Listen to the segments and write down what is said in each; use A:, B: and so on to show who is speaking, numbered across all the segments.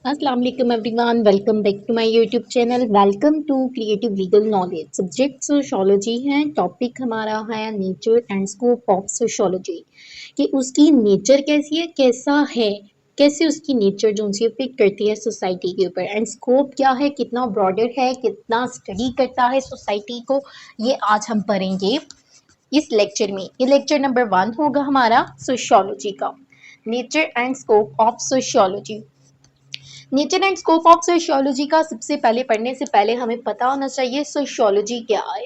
A: अस्सलाम वालेकुम everyone, welcome back to my YouTube channel. Welcome to creative legal knowledge. Subject sociology है। Topic हमारा है nature and scope of sociology, कि उसकी नेचर कैसी है, कैसा है, कैसे उसकी नेचर जो उनसे इफेक्ट करती है सोसाइटी के ऊपर, एंड स्कोप क्या है, कितना ब्रॉडर है, कितना स्टडी करता है सोसाइटी को, ये आज हम पढ़ेंगे इस लेक्चर में। ये लेक्चर नंबर 1 होगा हमारा सोशियोलॉजी का, nature and scope of sociology. Nature and scope of sociology का सबसे पहले पढ़ने से पहले हमें पता होना चाहिए सोशियोलॉजी क्या है।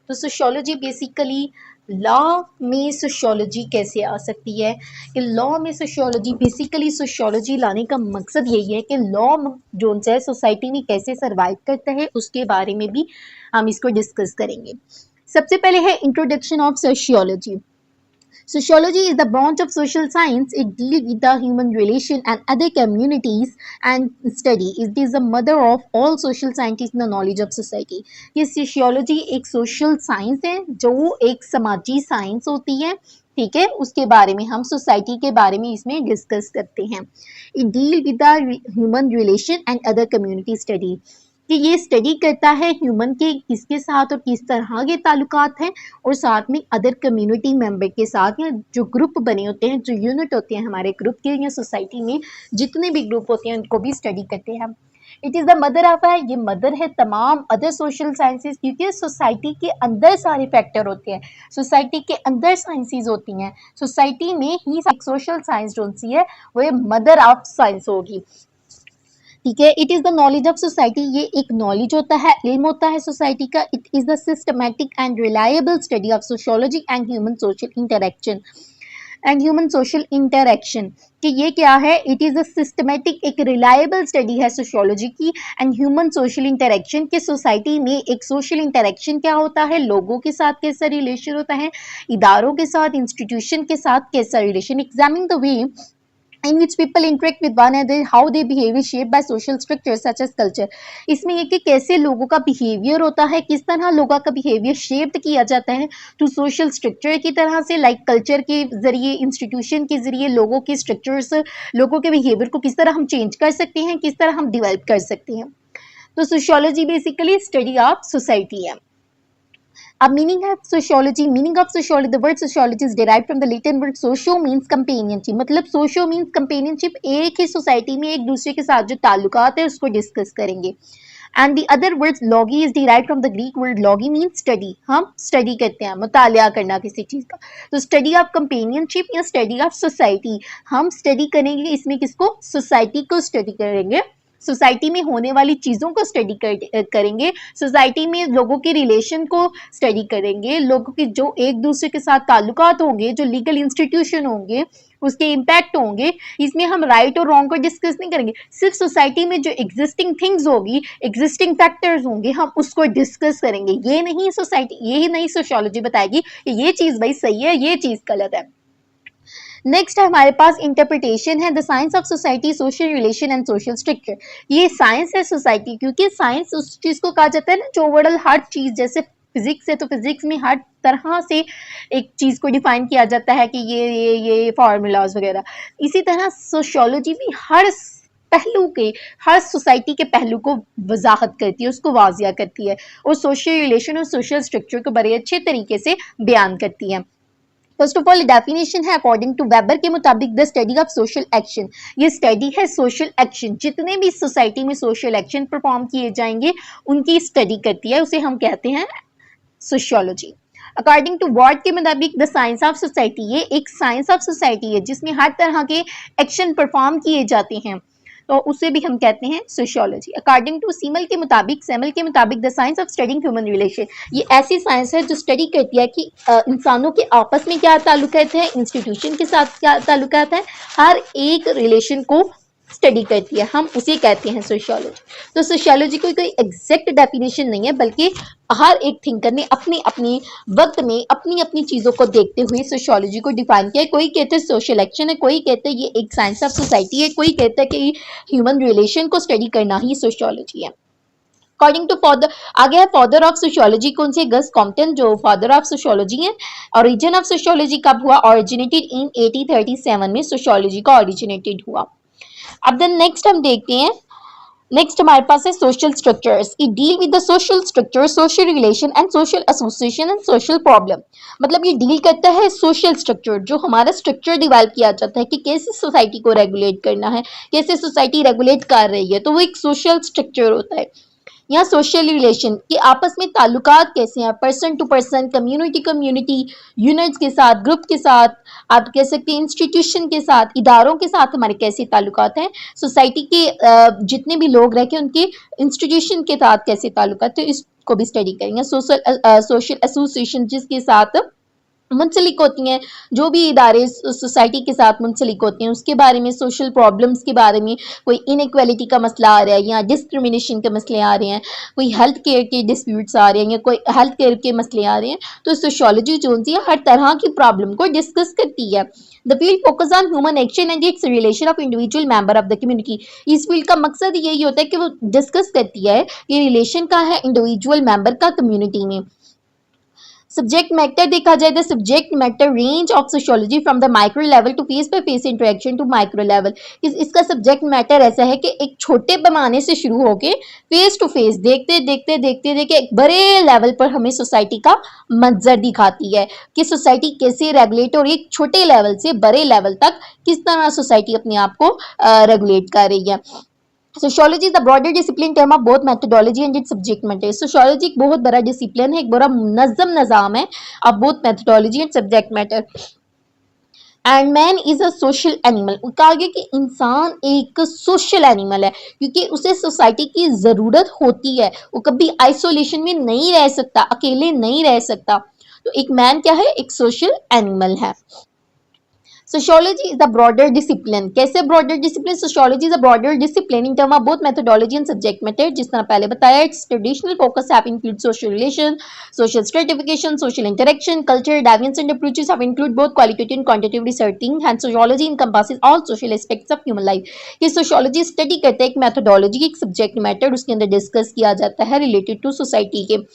A: तो सोशियोलॉजी बेसिकली लॉ में सोशियोलॉजी कैसे आ सकती है, कि लॉ में सोशियोलॉजी बेसिकली सोशियोलॉजी लाने का मकसद यही है कि लॉ जो है सोसाइटी में कैसे सर्वाइव करता है उसके बारे में भी हम इसको डिस्कस करेंगे। सबसे पहले है introduction of sociology. Sociology is the branch of social science. It deals with the human relation and other communities and study. It is the mother of all social scientists in the knowledge of society. ये sociology एक social science है जो एक समाजी science होती है, ठीक है। उसके बारे में हम सोसाइटी के बारे में इसमें डिस्कस करते हैं। It deals with the human relation and other community study. कि ये स्टडी करता है ह्यूमन के किसके साथ और किस तरह के ताल्लुकात हैं, और साथ में अदर कम्युनिटी मेंबर के साथ, या जो ग्रुप बने होते हैं, जो यूनिट होते हैं हमारे ग्रुप के या सोसाइटी में जितने भी ग्रुप होते हैं उनको भी स्टडी करते हैं। It is the mother of है, ये मदर है तमाम अदर सोशल साइंसेस, क्योंकि सोसाइटी के अंदर सारे फैक्टर होते हैं, सोसाइटी के अंदर साइंसेस होती हैं। सोसाइटी में ही सोशल साइंस जो सी है वो मदर ऑफ साइंस होगी, ठीक है। It is the knowledge of society, ये एक नॉलेज होता है, इल्म होता है सोसाइटी का। It is the systematic and reliable study of sociology and human social interaction कि ये क्या है, इट इज़ अ सिस्टमैटिक एक रिलायबल स्टडी है सोशियोलॉजी की एंड ह्यूमन सोशल इंटरेक्शन के। सोसाइटी में एक सोशल इंटरेक्शन क्या होता है, लोगों के साथ कैसा रिलेशन होता है, इदारों के साथ, इंस्टीट्यूशन के साथ कैसा relation. Examine the way in which people interact with one another, how their behavior shaped by social structures such as culture। इसमें ये कि कैसे लोगों का बिहेवियर होता है, किस तरह लोगों का बिहेवियर शेप्ड किया जाता है तो सोशल स्ट्रक्चर की तरह से, लाइक कल्चर के जरिए, इंस्टीट्यूशन के जरिए लोगों के स्ट्रक्चर्स, लोगों के बिहेवियर को किस तरह हम चेंज कर सकते हैं, किस तरह हम डिवेल्प कर सकते हैं। तो sociology basically study of society है। अब मीनिंग है sociology, meaning of sociology, the word sociology is derived from the Latin word socio means companionship. मतलब सोशियो मींस कंपेनियनशिप, एक ही सोसाइटी में एक दूसरे के साथ जो ताल्लुकात है उसको डिस्कस करेंगे। And the other words Loggy is derived from the Greek word Loggy means study. हम स्टडी करते हैं, मुतालिया करना किसी चीज का। तो स्टडी ऑफ कंपेनियनशिप या स्टडी ऑफ सोसाइटी, हम स्टडी करेंगे इसमें किसको, सोसाइटी को स्टडी करेंगे, सोसाइटी में होने वाली चीज़ों को स्टडी करेंगे, सोसाइटी में लोगों के रिलेशन को स्टडी करेंगे, लोगों के जो एक दूसरे के साथ ताल्लुकात होंगे, जो लीगल इंस्टीट्यूशन होंगे उसके इम्पैक्ट होंगे। इसमें हम राइट और रॉन्ग को डिस्कस नहीं करेंगे, सिर्फ सोसाइटी में जो एग्जिस्टिंग थिंग्स होगी, एग्जिस्टिंग फैक्टर्स होंगे, हम उसको डिस्कस करेंगे। ये नहीं सोसाइटी, यही नहीं सोशियोलॉजी बताएगी कि ये चीज़ भाई सही है, ये चीज़ गलत है। नेक्स्ट है हमारे पास इंटरप्रिटेशन है, the science of society, social relation and social structure. ये साइंस है सोसाइटी, क्योंकि साइंस उस चीज़ को कहा जाता है ना जो ओवरऑल हर चीज़, जैसे फिजिक्स है तो फिजिक्स में हर तरह से एक चीज़ को डिफाइन किया जाता है कि ये फार्मूलाज वगैरह। इसी तरह सोशियोलॉजी भी हर पहलू के, हर सोसाइटी के पहलू को वजाहत करती है, उसको वाजिया करती है, और सोशल रिलेशन और सोशल स्ट्रक्चर को बड़े अच्छे तरीके से बयान करती है। फर्स्ट ऑफ ऑल डेफिनेशन है अकॉर्डिंग टू वेबर के मुताबिक the study of social action. ये स्टडी है सोशल एक्शन, जितने भी सोसाइटी में सोशल एक्शन परफॉर्म किए जाएंगे उनकी स्टडी करती है, उसे हम कहते हैं सोशियोलॉजी। अकॉर्डिंग टू वर्ड के मुताबिक द साइंस ऑफ सोसाइटी, ये एक साइंस ऑफ सोसाइटी है जिसमें हर तरह के एक्शन परफॉर्म किए जाते हैं, तो उसे भी हम कहते हैं सोशियोलॉजी। अकॉर्डिंग टू सेमल के मुताबिक the science of studying human relation, ये ऐसी साइंस है जो स्टडी करती है कि इंसानों के आपस में क्या ताल्लुकात है, इंस्टीट्यूशन के साथ क्या ताल्लुकात है, हर एक रिलेशन को स्टडी करती है, हम उसे कहते हैं सोशियोलॉजी। तो सोशियोलॉजी कोई एग्जैक्ट डेफिनेशन नहीं है, बल्कि हर एक थिंकर ने अपनी अपनी वक्त में अपनी अपनी चीज़ों को देखते हुए सोशियोलॉजी को डिफाइन किया है। कोई कहते हैं सोशल एक्शन है, कोई कहते हैं ये एक साइंस ऑफ सोसाइटी है, कोई कहता है कि ह्यूमन रिलेशन को स्टडी करना ही सोशियोलॉजी है। अकॉर्डिंग टू फादर, आगे है फादर ऑफ सोशियोलॉजी कौन से, गस कॉम्पटन जो फादर ऑफ सोशियोलॉजी है। ओरिजिन ऑफ सोशियोलॉजी कब हुआ, ओरिजिनेटेड इन 1837 में सोशियोलॉजी का ओरिजिनेटेड हुआ। अब देन नेक्स्ट हम देखते हैं नेक्स्ट हमारे पास है social structures. It deal with the social structure, social relation and social association and social problem. मतलब ये डील करता है सोशल स्ट्रक्चर, जो हमारा स्ट्रक्चर डिवेल्प किया जाता है कि कैसे सोसाइटी को रेगुलेट करना है, कैसे सोसाइटी रेगुलेट कर रही है, तो वो एक सोशल स्ट्रक्चर होता है। या सोशल रिलेशन कि आपस में ताल्लुकात कैसे हैं, person to person, community community, units के साथ, ग्रुप के साथ, आप कह सकते हैं इंस्टीट्यूशन के साथ, इदारों के साथ हमारे कैसे ताल्लुकात हैं, सोसाइटी के जितने भी लोग रह के उनके इंस्टीट्यूशन के साथ कैसे ताल्लुकात है, इसको भी स्टडी करेंगे। सोशल एसोसिएशन जिसके साथ मुंसलिक होती हैं, जो भी इदारे सोसाइटी के साथ मुंसलिक होते हैं उसके बारे में, सोशल प्रॉब्लम्स के बारे में, कोई इनइक्वालिटी का मसला आ रहा है या डिस्क्रिमिनेशन के मसले आ रहे हैं, कोई हेल्थ केयर के डिस्प्यूट्स आ रहे हैं या कोई हेल्थ केयर के मसले आ रहे हैं, तो सोशियोलॉजी जो है हर तरह की प्रॉब्लम को डिस्कस करती है। The field focus on human action and it's relation of individual member of the community. इस फील्ड का मकसद यही होता है कि वो डिस्कस करती है कि रिलेशन का है इंडिविजुअल मेंबर का कम्युनिटी में। सब्जेक्ट मैटर देखा जाए तो subject matter range of sociology from the micro level to face by face interaction to micro level. इसका सब्जेक्ट मैटर ऐसा है कि एक छोटे पैमाने से शुरू होके फेस टू फेस देखते देखते देखते देखते एक बड़े लेवल पर हमें सोसाइटी का मंजर दिखाती है कि सोसाइटी कैसे रेगुलेट, और एक छोटे लेवल से बड़े लेवल तक किस तरह सोसाइटी अपने आप को रेगुलेट कर रही है। Sociology is the broader discipline term of both methodology and it's subject matter. Sociology एक बहुत बड़ा डिसिप्लिन है, एक बड़ा मुनज़्ज़म निज़ाम है of both methodology and subject matter. And man is a social animal. कहा गया कि इंसान एक सोशल एनिमल है क्योंकि उसे सोसाइटी की ज़रूरत होती है, वो कभी आइसोलेशन में नहीं रह सकता, अकेले नहीं रह सकता। तो एक मैन क्या है, एक सोशल एनिमल है। Sociology is a broader discipline। कैसे broader discipline? Sociology is a broader discipline in term of both methodology and subject matter। जिस तरह पहले बताया, its traditional focus have include social relation, social stratification, social interaction, culture, deviance and approaches have include both qualitative and quantitative researching, and sociology encompasses all social aspects of human life। ये sociology study करते हैं एक methodology, एक subject matter, उसके अंदर discuss किया जाता है related to society के,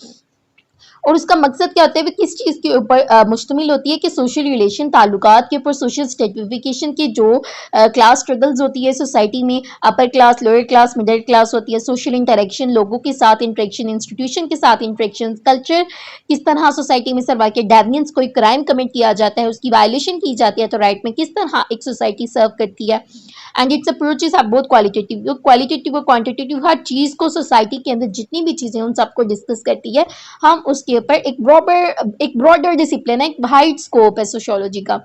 A: और उसका मकसद क्या होता है, वो किस चीज़ के ऊपर मुश्तमिल होती है कि सोशल रिलेशन, ताल्लुकात के ऊपर, सोशल स्ट्रेटिफिकेशन की जो क्लास स्ट्रगल्स होती है सोसाइटी में, upper class, lower class, middle class होती है, सोशल इंटरेक्शन, लोगों के साथ इंटरेक्शन, इंस्टीट्यूशन के साथ इंटरेक्शन, कल्चर किस तरह सोसाइटी में सर्वाइव किया, डेविएंस कोई क्राइम कमिट किया जाता है, उसकी वायलेशन की जाती है तो राइट में किस तरह एक सोसाइटी सर्व करती है। And its approaches are both qualitative, qualitative और क्वांटिटेटिव, हर चीज़ को सोसाइटी के अंदर जितनी भी चीज़ें उन सबको डिस्कस करती है। हम उसके ऊपर एक ब्रॉडर डिसिप्लिन है, एक वाइड स्कोप है सोशियोलॉजी का।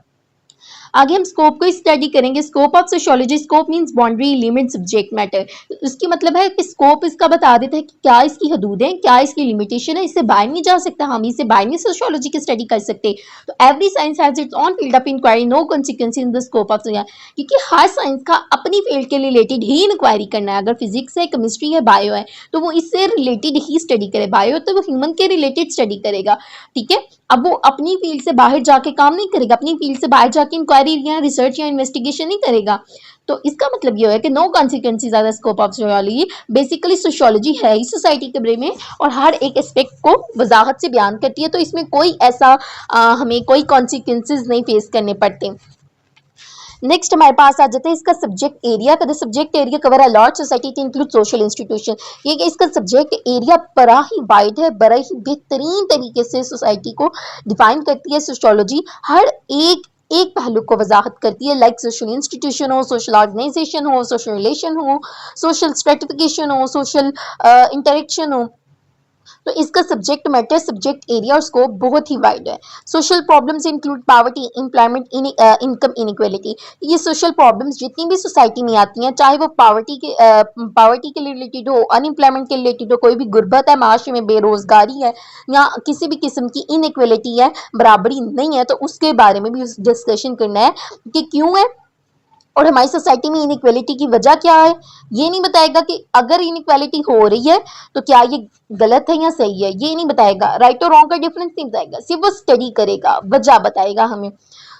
A: आगे हम स्कोप को स्टडी करेंगे। Scope of sociology, scope means boundary, limit, subject matter. इसकी मतलब है कि स्कोप इसका बता देता है कि क्या इसकी हदूदें, क्या इसकी लिमिटेशन है, इससे बाहर नहीं जा सकता, हम इससे बाहर नहीं सोशियोलॉजी की स्टडी कर सकते। तो every science has its own field of inquiry, no consequence in the scope of, क्योंकि हर साइंस का अपनी फील्ड के रिलेटेड ही इंक्वायरी करना है। अगर फिजिक्स है, केमिस्ट्री है, बायो है, तो वो इससे रिलेटेड ही स्टडी करे। बायो तो वो ह्यूमन के रिलेटेड स्टडी करेगा, ठीक है। अब वो अपनी फील्ड से बाहर जाके काम नहीं करेगा, अपनी फील्ड से बाहर जाके इंक्वायरी या रिसर्च या इन्वेस्टिगेशन नहीं करेगा। तो इसका मतलब ये है कि no consequences are the scope of sociology. Basically sociology है ही सोसाइटी के बारे में और हर एक एस्पेक्ट को वजाहत से बयान करती है, तो इसमें कोई ऐसा हमें कोई कॉन्सिक्वेंसेज नहीं फेस करने पड़ते। नेक्स्ट हमारे पास आ जाते हैं इसका subject area. The subject area cover a large society to include social institution. ये कि इसका सब्जेक्ट एरिया बड़ा ही वाइड है, बड़ा ही बेहतरीन तरीके से सोसाइटी को डिफाइन करती है सोशियोलॉजी। हर एक पहलू को वजाहत करती है, लाइक सोशल इंस्टीट्यूशन हो, सोशल ऑर्गेनाइजेशन हो, सोशल रिलेशन हो, सोशल स्ट्रेटिफिकेशन हो, सोशल इंटरेक्शन हो। तो इसका सब्जेक्ट मैटर, सब्जेक्ट एरिया और स्कोप बहुत ही वाइड है। Social problems include poverty, employment, income inequality. ये सोशल प्रॉब्लम्स जितनी भी सोसाइटी में आती हैं, चाहे वो पॉवर्टी के रिलेटेड हो, अनएम्प्लॉयमेंट के रिलेटेड हो, कोई भी गुर्बत है माशरे में, बेरोजगारी है या किसी भी किस्म की इनइक्वालिटी है, बराबरी नहीं है, तो उसके बारे में भी डिस्कशन करना है कि क्यों है और हमारी सोसाइटी में इनइक्वालिटी की वजह क्या है। ये नहीं बताएगा कि अगर इनइक्वालिटी हो रही है तो क्या ये गलत है या सही है, ये नहीं बताएगा। राइट और रॉन्ग का डिफरेंस नहीं बताएगा, सिर्फ वो स्टडी करेगा, वजह बताएगा हमें।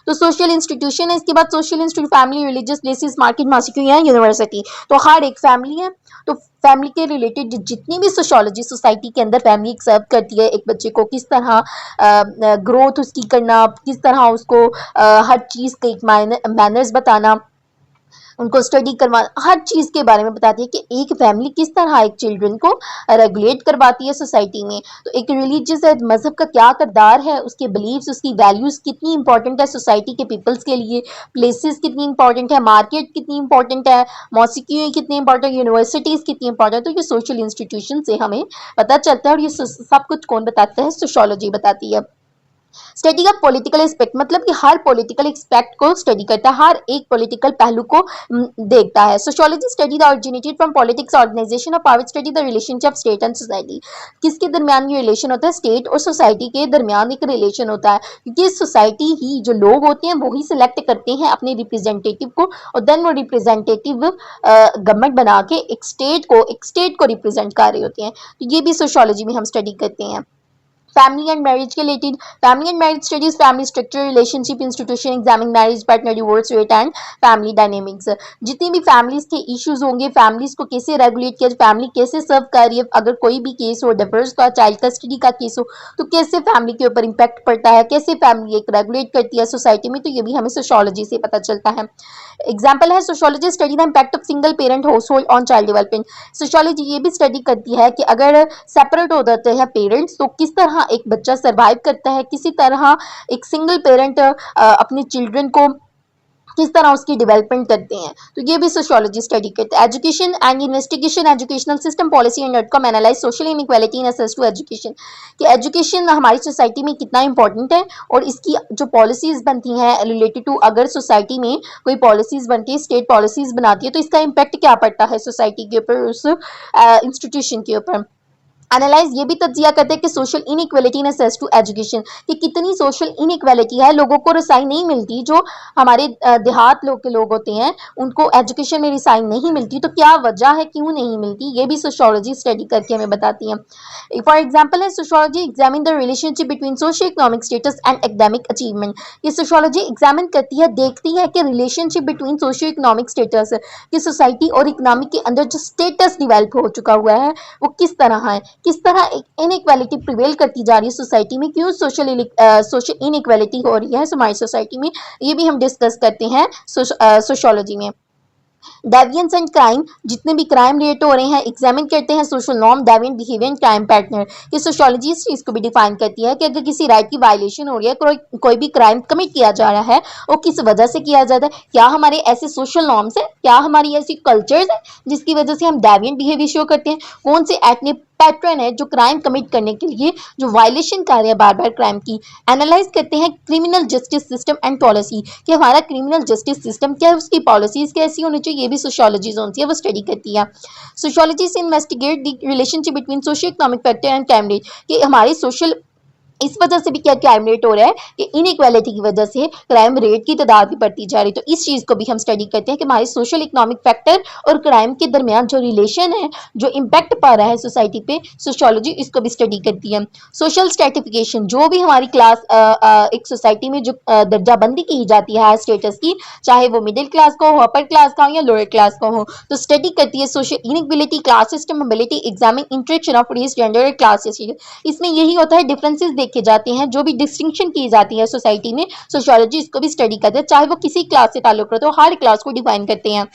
A: तो सोशल इंस्टीट्यूशन है, इसके बाद social institute, family, religious places, market, मासिक या यूनिवर्सिटी। तो हर एक फैमिली है, तो फैमिली के रिलेटेड जितनी भी सोशियोलॉजी सोसाइटी के अंदर फैमिली सर्व करती है, एक बच्चे को किस तरह ग्रोथ उसकी करना, किस तरह उसको हर चीज़ के एक मैनर्स बताना, उनको स्टडी करवा हर चीज़ के बारे में बताती है कि एक फैमिली किस तरह एक चिल्ड्रन को रेगुलेट करवाती है सोसाइटी में। तो एक रिलीजियस है, मज़हब का क्या किरदार है, उसके बिलीव्स, उसकी वैल्यूज़ कितनी इंपॉर्टेंट है सोसाइटी के पीपल्स के लिए, प्लेसेस कितनी इंपॉर्टेंट है, मार्केट कितनी इंपॉर्टेंट है, मौसीकी कितनी इंपॉर्टेंट, यूनिवर्सिटीज़ कितनी इंपॉर्टेंट। तो ये सोशल इंस्टीट्यूशन से हमें पता चलता है, और ये सब कुछ कौन बताता है? सोशियोलॉजी बताती है। स्टडी का पॉलिटिकल एस्पेक्ट मतलब कि हर पॉलिटिकल एस्पेक्ट को स्टडी करता है, हर एक पॉलिटिकल पहलू को देखता है। Sociology study the originated from politics, organisation और private study the relationship state and society. किसके दरमियान ये रिलेशन होता है? स्टेट और सोसाइटी के दरमियान एक रिलेशन होता है, क्योंकि सोसाइटी ही जो लोग होते हैं वो ही सिलेक्ट करते हैं अपने रिप्रेजेंटेटिव को, और देन वो रिप्रेजेंटेटिव गवर्नमेंट बना के एक स्टेट को रिप्रेजेंट कर रहे होते हैं। तो ये भी सोशियोलॉजी में हम स्टडी करते हैं। फैमिली एंड मैरिज के related, family and marriage studies family structure, relationship, institution, examine marriage, partner divorce rate and family dynamics. जितनी भी फैमिलीज के इश्यूज होंगे, फैमिलीज को कैसे रेगुलेट किया, फैमिली कैसे सर्व कर रही है, अगर कोई भी केस हो, डिवोर्स का, चाइल्ड कस्टडी का केस हो, तो कैसे फैमिली के ऊपर इम्पैक्ट पड़ता है, कैसे फैमिली एक रेगुलेट करती है सोसाइटी में। तो ये भी हमें सोशियोलॉजी से पता चलता है। एग्जाम्पल है sociology study the impact of single parent house hold on child development. Sociology ये भी स्टडी करती है कि अगर सेपरेट हो जाते हैं पेरेंट्स तो किस तरह एक बच्चा सर्वाइव करता है, किसी तरह एक सिंगल पेरेंट अपने चिल्ड्रन को किस तरह उसकी डेवलपमेंट करते हैं। तो ये भी सोशियोलॉजी स्टडी करते हैं। Education and investigation, educational system, policy and outcome, analyse social inequality in access to education, कि एजुकेशन हमारी सोसाइटी में कितना इंपॉर्टेंट है, और इसकी जो पॉलिसीज बनती हैं रिलेटेड टू, अगर सोसाइटी में कोई पॉलिसीज बनती है, स्टेट पॉलिसीज बनाती है, तो इसका इम्पैक्ट क्या पड़ता है सोसाइटी के ऊपर, उस इंस्टीट्यूशन के ऊपर। एनालाइज ये भी तज्जिया करते हैं कि social inequality in access to education, कि कितनी सोशल इनइक्वालिटी है, लोगों को रसाई नहीं मिलती, जो हमारे देहात लोग के लोग होते हैं उनको एजुकेशन में रसाई नहीं मिलती, तो क्या वजह है, क्यों नहीं मिलती, ये भी सोशियोलॉजी स्टडी करके हमें बताती है। फॉर एग्जाम्पल है sociology examine the relationship between socio economic status and academic achievement. ये सोशियोलॉजी एग्जामिन करती है, देखती है कि relationship between socio economic status, कि सोसाइटी और इकोनॉमिक के अंदर जो स्टेटस डिवेल्प हो चुका हुआ है वो किस तरह है, किस तरह एक इनइक्वालिटी प्रिवेल करती जा रही है सोसाइटी में, क्यों सोशल इनइक्वालिटी हो रही है हमारी सोसाइटी में, ये भी हम डिस्कस करते हैं सोशियोलॉजी में। डेविएंस एंड क्राइम, जितने भी क्राइम रेट हो रहे हैं एग्जामिन करते हैं। Social norm, deviant behaviour and crime partner, ये सोशियोलॉजी इस चीज़ को भी डिफाइन करती है कि अगर किसी राइट की वायलेशन हो रही है, कोई भी क्राइम कमिट किया जा रहा है, वो किस वजह से किया जाता है, क्या हमारे ऐसे सोशल नॉर्म्स है, क्या हमारी ऐसी कल्चर्स है जिसकी वजह से हम डेविएंट बिहेवियर शो करते हैं, कौन से एथनिक पैटर्न है जो क्राइम कमिट करने के लिए जो वायलेशन कर रहे हैं बार बार क्राइम की। एनालाइज करते हैं criminal justice system and policy, कि हमारा क्रिमिनल जस्टिस सिस्टम क्या है, उसकी पॉलिसीज कैसी होनी चाहिए, ये भी सोशियोलॉजी जोन है वो स्टडी करती है। सोशियोलॉजी से investigate the relationship between socio economic factor and crime rate, कि हमारे सोशल इस वजह से भी क्या क्राइम रेट हो रहा है कि इनइक्वालिटी की वजह से क्राइम रेट की तादाद भी बढ़ती जा रही है। तो इस चीज़ को भी हम स्टडी करते हैं कि हमारे सोशल इकोनॉमिक फैक्टर और क्राइम के दरमियान जो रिलेशन है, जो इम्पैक्ट पा रहा है सोसाइटी पे, सोशियोलॉजी इसको भी स्टडी करती है। सोशल स्ट्रेटिफिकेशन, जो भी हमारी क्लास एक सोसाइटी में जो दर्जाबंदी की जाती है हायर स्टेटस की, चाहे वो मिडिल क्लास का हो, अपर क्लास का हो या लोअर क्लास का हो, तो स्टडी करती है social inequality, class system, mobility, examine interaction of race, gender और क्लासेस। इसमें यही होता है, डिफरेंसेस देखे जाते हैं, जो भी डिस्टिंक्शन की जाती है सोसाइटी में, सोशियोलॉजी इसको भी स्टडी करते हैं, चाहे वो किसी क्लास से ताल्लुक रखते हो, हर क्लास को डिफाइन करते हैं।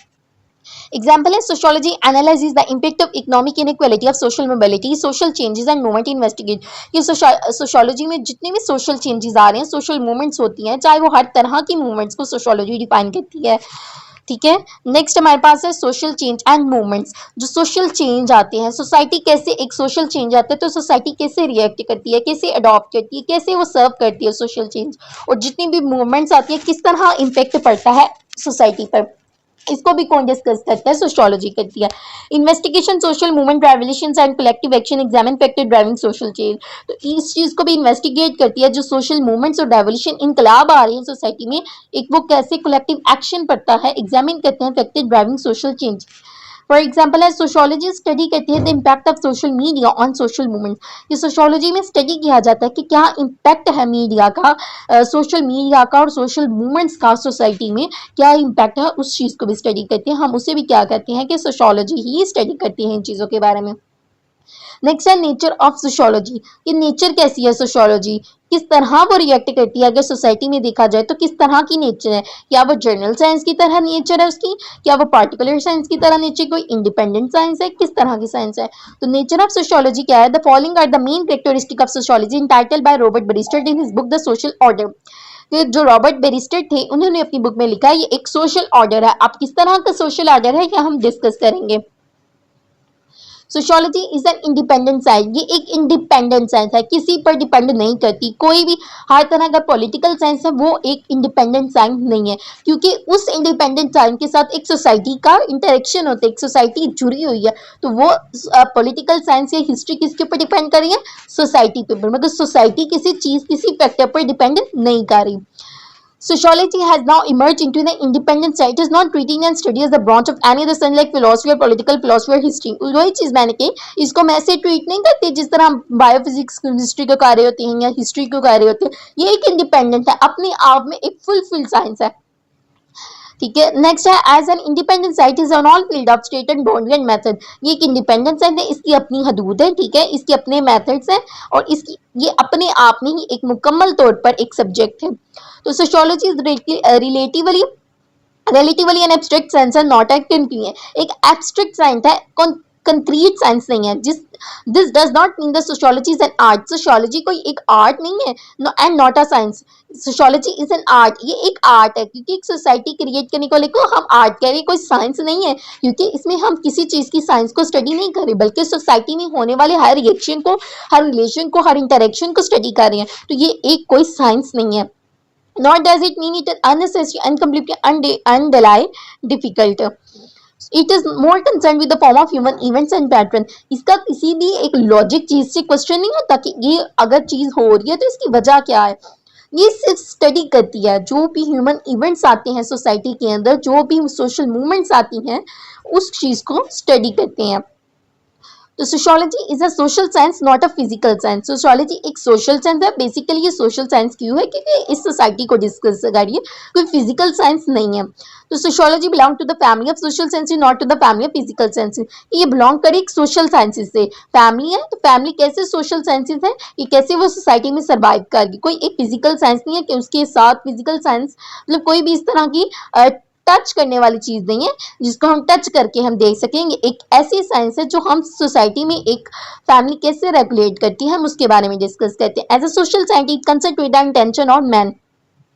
A: एग्जाम्पल है sociology analyses the impact of economic inequality of social mobility, social changes and movement investigate. ये सोशियोलॉजी में जितने भी सोशल चेंजेस आ रहे हैं, सोशल मूवमेंट्स होती हैं, चाहे वो हर तरह की मूवमेंट्स को सोशियोलॉजी डिफाइन करती है। ठीक है, नेक्स्ट हमारे पास है सोशल चेंज एंड मूवमेंट्स। जो सोशल चेंज आते हैं, सोसाइटी कैसे एक सोशल चेंज आता है तो सोसाइटी कैसे रिएक्ट करती है, कैसे अडॉप्ट करती है, कैसे वो सर्व करती है सोशल चेंज, और जितनी भी मूवमेंट्स आती है किस तरह इम्पेक्ट पड़ता है सोसाइटी पर, इसको भी कौन डिस्कस करता है? सोशियोलॉजी करती है। Investigation social movement, revolutions and collective action, examine factor driving social change. तो इस चीज को भी इन्वेस्टिगेट करती है, जो सोशल मूवमेंट्स और रेवोल्यूशन इनकलाब आ रही है सोसाइटी में, एक वो कैसे कलेक्टिव एक्शन पड़ता है, एग्जामिन करते हैं factor driving social change. For example है सोशियोलॉजी स्टडी करती है the impact of social media on social movement. ये सोशियोलॉजी में स्टडी किया जाता है कि क्या इम्पैक्ट है मीडिया का, सोशल मीडिया का और सोशल मूवमेंट्स का सोसाइटी में क्या इम्पैक्ट है, उस चीज़ को भी स्टडी करते हैं। हम उसे भी क्या कहते हैं कि सोशियोलॉजी ही स्टडी करती है इन चीज़ों के बारे में। नेक्स्ट है नेचर ऑफ सोशियोलॉजी, कि नेचर कैसी है सोशियोलॉजी किस तरह वो रिएक्ट करती है, अगर सोसाइटी में देखा जाए तो किस तरह की नेचर है, क्या वो जनरल साइंस की तरह नेचर है उसकी, क्या वो पार्टिकुलर साइंस की तरह नेचर, कोई इंडिपेंडेंट साइंस है, किस तरह की साइंस है। तो नेचर ऑफ सोशियोलॉजी क्या है, the following are the main characteristic of sociology entitled by Robert Bierstedt in his book the social order. जो रॉबर्ट बेरिस्टर थे उन्होंने अपनी बुक में लिखा है ये एक सोशल ऑर्डर है। अब किस तरह का सोशल ऑर्डर है यह हम डिस्कस करेंगे। Sociology is an independent science, ये एक इंडिपेंडेंट साइंस है, किसी पर डिपेंड नहीं करती, कोई भी हर तरह का पॉलिटिकल साइंस है वो एक इंडिपेंडेंट साइंस नहीं है, क्योंकि उस इंडिपेंडेंट साइंस के साथ एक सोसाइटी का इंटरेक्शन होता है, एक सोसाइटी जुड़ी हुई है। तो वो पॉलिटिकल साइंस या हिस्ट्री किसके ऊपर डिपेंड कर रही है, सोसाइटी के ऊपर, मतलब सोसाइटी किसी चीज किसी फैक्टर पर डिपेंड नहीं कर रही। Sociology has now emerged into an independent science. It is not treating and study as the branch of any other science like philosophy or political philosophy or history. वही चीज मैंने कही, इसको मैं ऐसे ट्रीट नहीं करती जिस तरह हम बायोफिजिक्स केमिस्ट्री को कर रहे होते हैं या हिस्ट्री को कर रहे होते हैं। ये एक इंडिपेंडेंट है, अपने आप में एक फुल साइंस है। ठीक है, नेक्स्ट है as an independent site is on all field of state and boundary and method. ये एक इंडिपेंडेंट साइट है, इसकी अपनी हदूद है, ठीक है, इसके अपने मेथड्स हैं और इसकी ये अपने आप में ही एक मुकम्मल तौर पर एक सब्जेक्ट है। तो sociology is relatively an abstract science है, नॉट ए कंक्रीट, एक एब्स्ट्रैक्ट साइंस है, कंक्रीट साइंस नहीं है। This does not mean the sociology is an art, sociology कोई एक आर्ट नहीं है and not a science. Sociology is an art, ये एक आर्ट है, क्योंकि एक सोसाइटी क्रिएट करने को लेकर हम आर्ट कह रहे हैं, कोई साइंस नहीं है, क्योंकि इसमें हम किसी चीज की साइंस को स्टडी नहीं कर रहे, बल्कि सोसाइटी में होने वाले हर रिएक्शन को, हर रिलेशन को, हर इंटरेक्शन को स्टडी कर रहे हैं। तो ये एक कोई साइंस नहीं है। Nor does it mean it is unnecessary and completely undeniably difficult. It is more concerned with the form of human events and pattern. इसका किसी भी एक लॉजिक चीज से क्वेश्चन नहीं होता कि ये अगर चीज हो रही है तो इसकी वजह क्या है। ये सिर्फ स्टडी करती है, जो भी ह्यूमन इवेंट्स आते हैं सोसाइटी के अंदर, जो भी सोशल मूवमेंट्स आती हैं, उस चीज को स्टडी करते हैं। तो sociology is a social science not a physical science. Sociology एक सोशल साइंस है, बेसिकली ये सोशल साइंस क्यों है, क्योंकि इस सोसाइटी को डिस्कस कर रही है, कोई फिजिकल साइंस नहीं है। तो sociology belong to the family of social sciences, not to the family of physical sciences. ये बिलोंग करे एक सोशल साइंसेज से, फैमिली है तो फैमिली कैसे सोशल साइंसेज है, कि कैसे वो सोसाइटी में सर्वाइव करेगी, कोई एक फिजिकल साइंस नहीं है कि उसके साथ फिजिकल साइंस मतलब कोई भी इस तरह की टच करने वाली चीज नहीं है जिसको हम टच करके हम देख सकेंगे। एक ऐसी साइंस है जो हम सोसाइटी में एक फैमिली कैसे रेगुलेट करती है हम उसके बारे में डिस्कस करते हैं। As a social science it concentrate the intention on man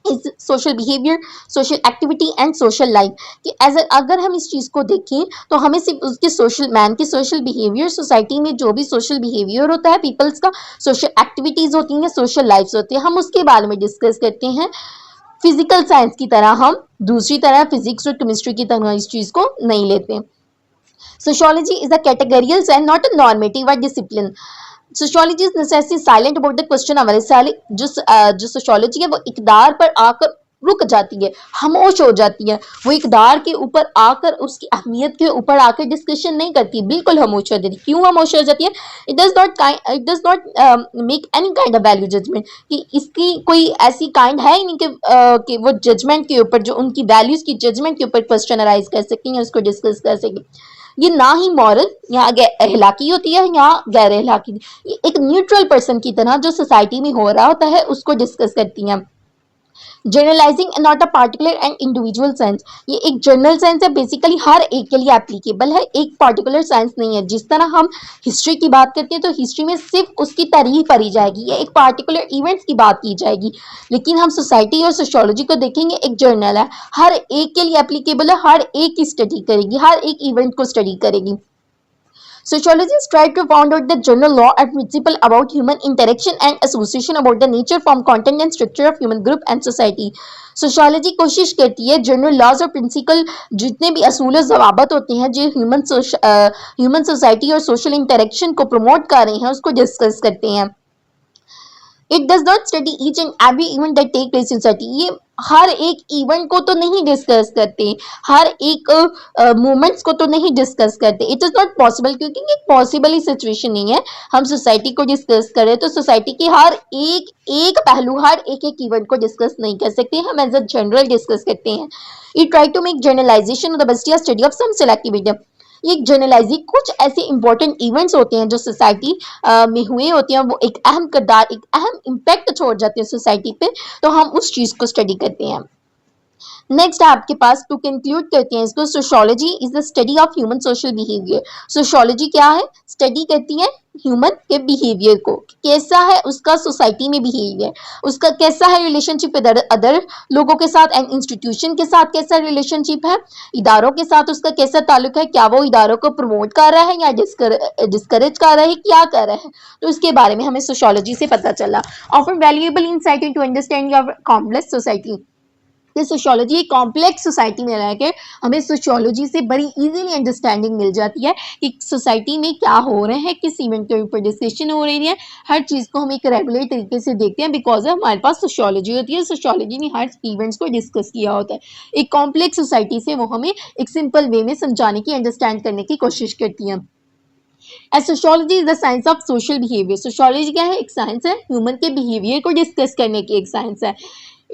A: is social behaviour, social activity and social life. कि एज अगर हम इस चीज को देखें तो हमें सिर्फ उसके सोशल मैन की सोशल बिहेवियर, सोसाइटी में जो भी सोशल बिहेवियर होता है पीपल्स का, सोशल एक्टिविटीज होती हैं, सोशल लाइफ होती है, हम उसके बारे में डिस्कस करते हैं। फिजिकल साइंस की तरह हम दूसरी तरह फिजिक्स और केमिस्ट्री की तरह इस चीज को नहीं लेते। Sociology is a categorical science not a normative और discipline. Sociology is necessary silent about the question हमारे जो सोशियोलॉजी है वो इकदार पर आकर रुक जाती है, खामोश हो जाती है, वो इकदार के ऊपर आकर उसकी अहमियत के ऊपर आकर डिस्कशन नहीं करती, बिल्कुल खामोश हो जाती है। क्यों खामोश हो जाती है? It does not make any kind of value judgement, कि इसकी कोई ऐसी काइंड है ही नहीं कि वो जजमेंट के ऊपर, जो उनकी वैल्यूज की जजमेंट के ऊपर क्वेश्चन अराइज कर सकें या उसको डिस्कस कर सकें। ये ना ही मॉरल यहाँ अहलाकी होती है, यहाँ गैर अहलाकी, ये एक न्यूट्रल पर्सन की तरह जो सोसाइटी में हो रहा होता है उसको डिस्कस करती हैं। Generalising not a particular and individual science, ये एक जनरल साइंस है, बेसिकली हर एक के लिए एप्लीकेबल है, एक पार्टिकुलर साइंस नहीं है। जिस तरह हम हिस्ट्री की बात करते हैं तो हिस्ट्री में सिर्फ उसकी तारीख पढ़ी जाएगी या एक पार्टिकुलर इवेंट्स की बात की जाएगी, लेकिन हम सोसाइटी और सोशियोलॉजी को देखेंगे एक जर्नल है, हर एक के लिए एप्लीकेबल है, हर एक की स्टडी करेगी, हर एक इवेंट को स्टडी करेगी। Sociologists try to find out the general law and principle about human interaction and association, about the nature, form, content and structure of human group and society. Sociology कोशिश करती है general laws और principal, जितने भी असूल ज़वाबत होते हैं जो ह्यूमन सोसाइटी और सोशल इंटरेक्शन को प्रमोट कर रहे हैं उसको डिस्कस करते हैं। It does not study each and every event that take place in society, ये हर एक इवेंट को तो नहीं डिस्कस करते, हर एक मोमेंट्स को तो नहीं डिस्कस करते। इट इज नॉट पॉसिबल, क्योंकि ये पॉसिबल ही सिचुएशन नहीं है हम सोसाइटी को डिस्कस करें, तो सोसाइटी के हर एक पहलू, हर एक इवेंट को डिस्कस नहीं कर सकते, हम एज अ जनरल डिस्कस करते हैं। It try to make generalization of the best study of some selective event, ये एक जनरलाइजिंग कुछ ऐसे इंपॉर्टेंट इवेंट्स होते हैं जो सोसाइटी में हुए होते हैं, वो एक अहम किरदार, एक अहम इम्पैक्ट छोड़ जाते हैं सोसाइटी पे, तो हम उस चीज को स्टडी करते हैं। नेक्स्ट आपके पास टू कंक्लूड करते हैं इसको, sociology is the study of human social behaviour. Sociology क्या है? स्टडी करती है ह्यूमन के बिहेवियर को, कैसा है उसका सोसाइटी में बिहेवियर, उसका कैसा है रिलेशनशिप विद अदर लोगों के साथ एंड इंस्टीट्यूशन के साथ, कैसा रिलेशनशिप है, इदारों के साथ उसका कैसा ताल्लुक है, क्या वो इदारों को प्रमोट कर रहा है या डिस्करेज कर रहा है, क्या कर रहा है, तो इसके बारे में हमें सोशियोलॉजी से पता चला। Offer valuable insight into understanding of complex society. Sociology एक कॉम्प्लेक्स सोसाइटी में रह के हमें सोशियोलॉजी से बड़ी इजीली अंडरस्टैंडिंग मिल जाती है कि सोसाइटी में क्या हो रहे हैं, किस इवेंट के ऊपर डिस्कशन हो रही है, हर चीज़ को हम एक रेगुलर तरीके से देखते हैं बिकॉज हमारे पास सोशियोलॉजी होती है। सोशियोलॉजी ने हर इवेंट्स को डिस्कस किया होता है। एक कॉम्प्लेक्स सोसाइटी से वो हमें एक सिंपल वे में समझाने की, अंडरस्टैंड करने की कोशिश करती है। As sociology is the science of social behaviour. Sociology क्या है? एक साइंस है, ह्यूमन के बिहेवियर को डिस्कस करने की एक साइंस है।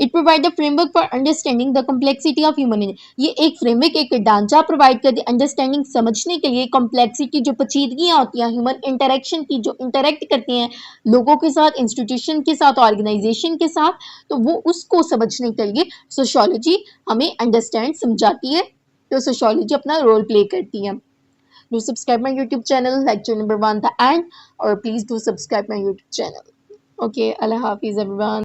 A: It provide the framework for understanding the complexity of human. ये एक फ्रेमवर्क, एक ढांचा प्रोवाइड करती है अंडरस्टैंडिंग, समझने के लिए कॉम्प्लेक्सिटी, जो पेचीदगियां होती हैं ह्यूमन इंटरेक्शन की, जो इंटरेक्ट करते हैं लोगों के साथ, इंस्टीट्यूशन के साथ, ऑर्गेनाइजेशन के साथ, तो वो उसको समझने के लिए सोशियोलॉजी हमें अंडरस्टैंड समझाती है। तो सोशियोलॉजी अपना रोल प्ले करती है। Do subscribe my YouTube channel, lecture number 1 the end, or please do subscribe my YouTube channel. Okay, Allah Hafiz everyone.